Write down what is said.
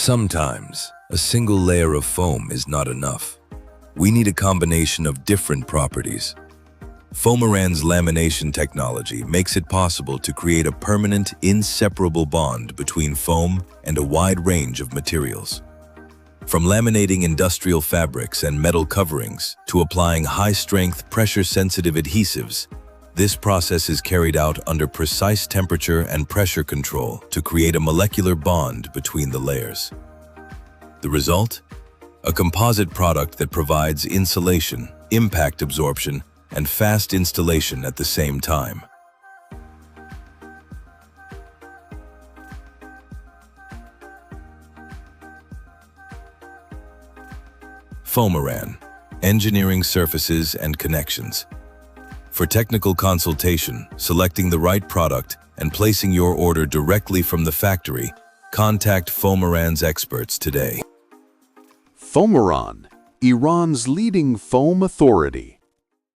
Sometimes, a single layer of foam is not enough. We need a combination of different properties. Foamiran's lamination technology makes it possible to create a permanent, inseparable bond between foam and a wide range of materials. From laminating industrial fabrics and metal coverings to applying high-strength, pressure-sensitive adhesives, this process is carried out under precise temperature and pressure control to create a molecular bond between the layers. The result? A composite product that provides insulation, impact absorption, and fast installation at the same time. Foamiran, engineering surfaces and connections. For technical consultation, selecting the right product, and placing your order directly from the factory, contact Foamiran's experts today. Foamiran, Iran's leading foam authority.